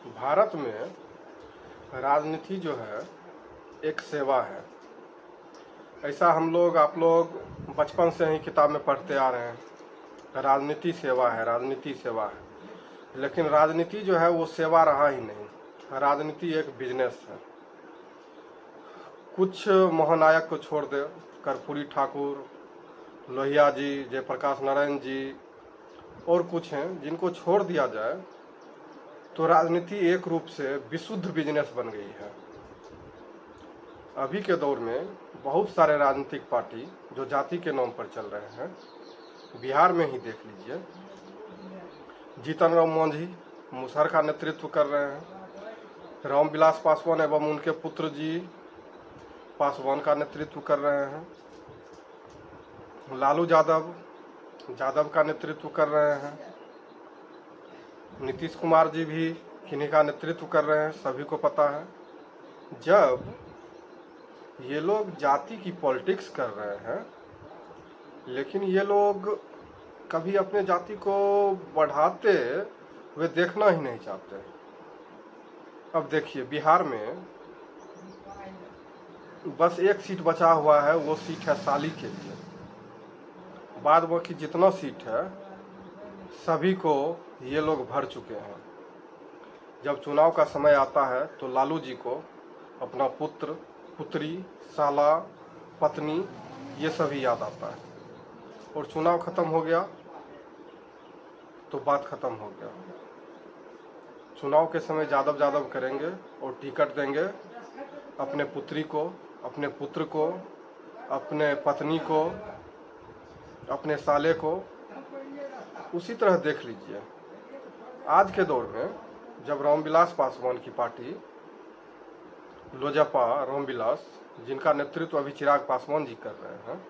भारत में राजनीति जो है एक सेवा है। ऐसा हम लोग आप लोग बचपन से ही किताब में पढ़ते आ रहे हैं, राजनीति सेवा है, राजनीति सेवा है। लेकिन राजनीति जो है वो सेवा रहा ही नहीं, राजनीति एक बिजनेस है। कुछ महानायक को छोड़ दे, कर्पूरी ठाकुर, लोहिया जी, जयप्रकाश नारायण जी और कुछ हैं, जिनको छोड़ दिया जाए तो राजनीति एक रूप से विशुद्ध बिजनेस बन गई है। अभी के दौर में बहुत सारे राजनीतिक पार्टी जो जाति के नाम पर चल रहे हैं, बिहार में ही देख लीजिए, जीतन राम मांझी मुसहर का नेतृत्व कर रहे हैं, रामविलास पासवान एवं उनके पुत्र जी पासवान का नेतृत्व कर रहे हैं, लालू यादव का नेतृत्व कर रहे हैं, नीतीश कुमार जी भी किन्हीं का नेतृत्व कर रहे हैं, सभी को पता है। जब ये लोग जाति की पॉलिटिक्स कर रहे हैं, लेकिन ये लोग कभी अपने जाति को बढ़ाते हुए देखना ही नहीं चाहते। अब देखिए, बिहार में बस एक सीट बचा हुआ है, वो सीट है साली के लिए। बाद बाकी जितना सीट है सभी को ये लोग भर चुके हैं। जब चुनाव का समय आता है तो लालू जी को अपना पुत्र, पुत्री, साला, पत्नी ये सभी याद आता है, और चुनाव खत्म हो गया तो बात खत्म हो गया। चुनाव के समय जादव करेंगे और टिकट देंगे अपने पुत्री को, अपने पुत्र को, अपने पत्नी को, अपने साले को। उसी तरह देख लीजिए, आज के दौर में जब रामविलास पासवान की पार्टी लोजपा रामविलास, जिनका नेतृत्व अभी चिराग पासवान जी कर रहे हैं,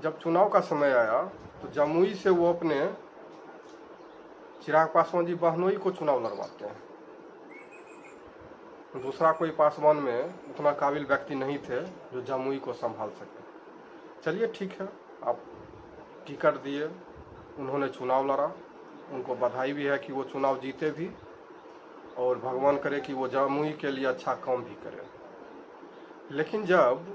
जब चुनाव का समय आया तो जमुई से वो अपने चिराग पासवान जी बहनोई को चुनाव लड़वाते हैं। दूसरा कोई पासवान में उतना काबिल व्यक्ति नहीं थे जो जमुई को संभाल सके। चलिए ठीक है, आप टिकट दिए, उन्होंने चुनाव लड़ा, उनको बधाई भी है कि वो चुनाव जीते भी, और भगवान करे कि वो जमुई के लिए अच्छा काम भी करे। लेकिन जब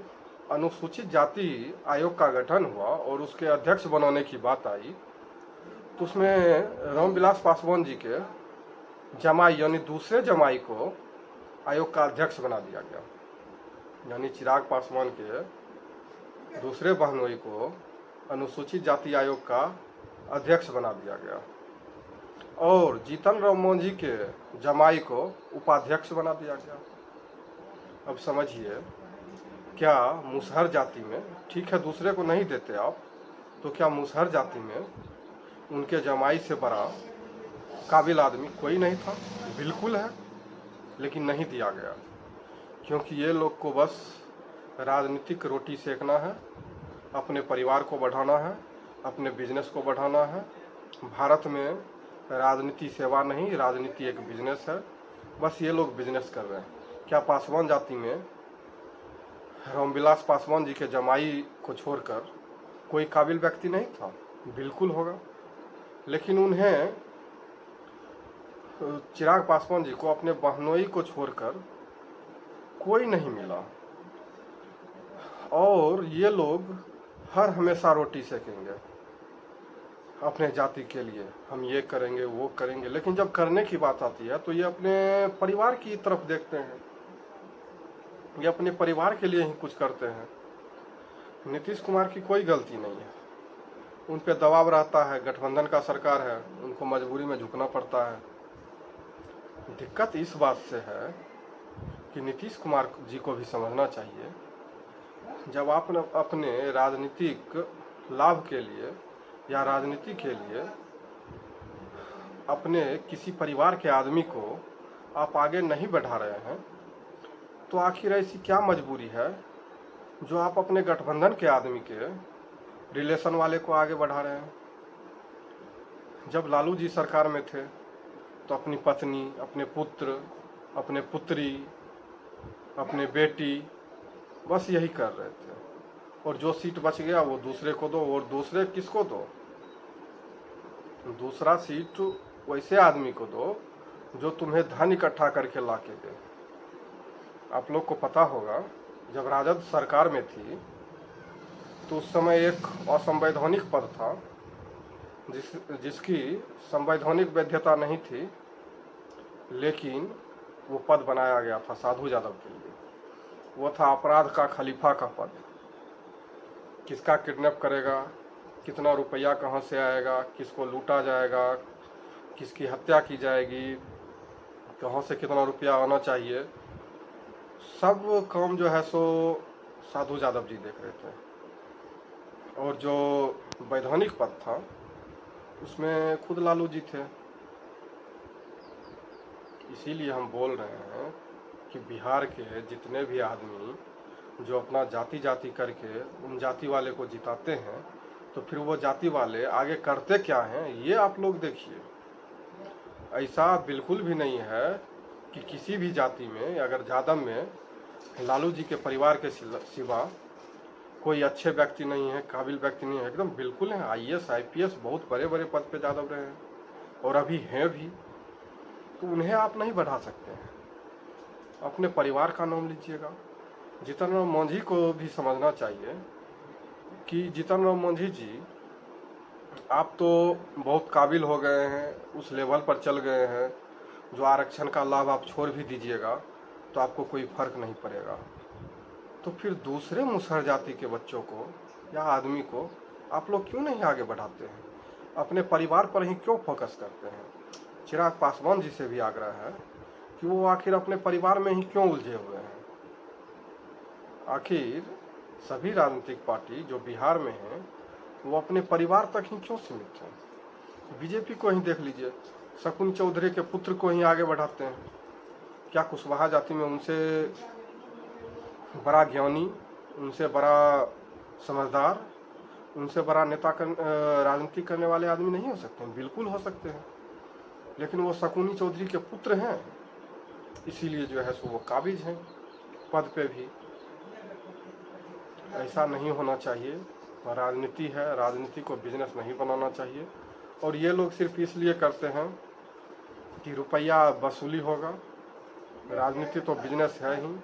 अनुसूचित जाति आयोग का गठन हुआ और उसके अध्यक्ष बनाने की बात आई, तो उसमें रामविलास पासवान जी के जमाई यानी दूसरे जमाई को आयोग का अध्यक्ष बना दिया गया। यानी चिराग पासवान के दूसरे बहनोई को अनुसूचित जाति आयोग का अध्यक्ष बना दिया गया, और जीतन राम मांझी के जमाई को उपाध्यक्ष बना दिया गया। अब समझिए, क्या मुसहर जाति में, ठीक है दूसरे को नहीं देते आप, तो क्या मुसहर जाति में उनके जमाई से बड़ा काबिल आदमी कोई नहीं था? बिल्कुल है, लेकिन नहीं दिया गया, क्योंकि ये लोग को बस राजनीतिक रोटी सेकना है, अपने परिवार को बढ़ाना है, अपने बिजनेस को बढ़ाना है। भारत में राजनीति सेवा नहीं, राजनीति एक बिजनेस है। बस ये लोग बिजनेस कर रहे हैं। क्या पासवान जाति में रामविलास पासवान जी के जमाई को छोड़कर कोई काबिल व्यक्ति नहीं था? बिल्कुल होगा, लेकिन उन्हें, चिराग पासवान जी को अपने बहनोई को छोड़कर कोई नहीं मिला, और ये लोग हर हमेशा रोटी सेकेंगे अपने जाति के लिए, हम ये करेंगे वो करेंगे। लेकिन जब करने की बात आती है तो ये अपने परिवार की तरफ देखते हैं, ये अपने परिवार के लिए ही कुछ करते हैं। नीतीश कुमार की कोई गलती नहीं है, उन पे दबाव रहता है, गठबंधन का सरकार है, उनको मजबूरी में झुकना पड़ता है। दिक्कत इस बात से है कि नीतीश कुमार जी को भी समझना चाहिए, जब आप अपने राजनीतिक लाभ के लिए या राजनीति के लिए अपने किसी परिवार के आदमी को आप आगे नहीं बढ़ा रहे हैं, तो आखिर ऐसी क्या मजबूरी है जो आप अपने गठबंधन के आदमी के रिलेशन वाले को आगे बढ़ा रहे हैं? जब लालू जी सरकार में थे तो अपनी पत्नी, अपने पुत्र, अपने पुत्री, अपने बेटी, बस यही कर रहे थे, और जो सीट बच गया वो दूसरे को दो, और दूसरे किसको दो? दूसरा सीट वैसे आदमी को दो जो तुम्हें धन इकट्ठा करके ला के दे। आप लोग को पता होगा, जब राजद सरकार में थी तो उस समय एक असंवैधानिक पद था जिसकी संवैधानिक वैधता नहीं थी, लेकिन वो पद बनाया गया था साधु यादव के लिए। वो था अपराध का खलीफा का पद। किसका किडनैप करेगा, कितना रुपया कहाँ से आएगा, किसको लूटा जाएगा, किसकी हत्या की जाएगी, कहाँ से कितना रुपया आना चाहिए, सब काम जो है सो साधु यादव जी देख रहे थे। और जो वैधानिक पद था उसमें खुद लालू जी थे। इसीलिए हम बोल रहे हैं कि बिहार के जितने भी आदमी जो अपना जाति करके उन जाति वाले को जिताते हैं, तो फिर वो जाति वाले आगे करते क्या हैं ये आप लोग देखिए। ऐसा बिल्कुल भी नहीं है कि किसी भी जाति में, अगर यादव में लालू जी के परिवार के सिवा कोई अच्छे व्यक्ति नहीं है, काबिल व्यक्ति नहीं है। एकदम बिल्कुल है। IAS IPS बहुत बड़े बड़े पद पे यादव रहे हैं और अभी हैं भी, तो उन्हें आप नहीं बढ़ा सकते हैं। अपने परिवार का नाम लीजिएगा। जीतन राम मांझी को भी समझना चाहिए कि जीतन राम मांझी जी, आप तो बहुत काबिल हो गए हैं, उस लेवल पर चल गए हैं, जो आरक्षण का लाभ आप छोड़ भी दीजिएगा तो आपको कोई फर्क नहीं पड़ेगा। तो फिर दूसरे मुसहर जाति के बच्चों को या आदमी को आप लोग क्यों नहीं आगे बढ़ाते हैं? अपने परिवार पर ही क्यों फोकस करते हैं? चिराग पासवान जी से भी आग्रह है कि वो आखिर अपने परिवार में ही क्यों उलझे हुए हैं। आखिर सभी राजनीतिक पार्टी जो बिहार में हैं वो अपने परिवार तक ही क्यों सीमित हैं? बीजेपी को ही देख लीजिए, शकुनी चौधरी के पुत्र को ही आगे बढ़ाते हैं। क्या कुशवाहा जाति में उनसे बड़ा ज्ञानी, उनसे बड़ा समझदार, उनसे बड़ा नेता राजनीति करने वाले आदमी नहीं हो सकते हैं? बिल्कुल हो सकते हैं, लेकिन वो शकुनी चौधरी के पुत्र हैं, इसीलिए जो है सो वो काबिज हैं पद पे भी। ऐसा नहीं होना चाहिए। राजनीति है, राजनीति को बिजनेस नहीं बनाना चाहिए। और ये लोग सिर्फ इसलिए करते हैं कि रुपया वसूली होगा। राजनीति तो बिजनेस है ही।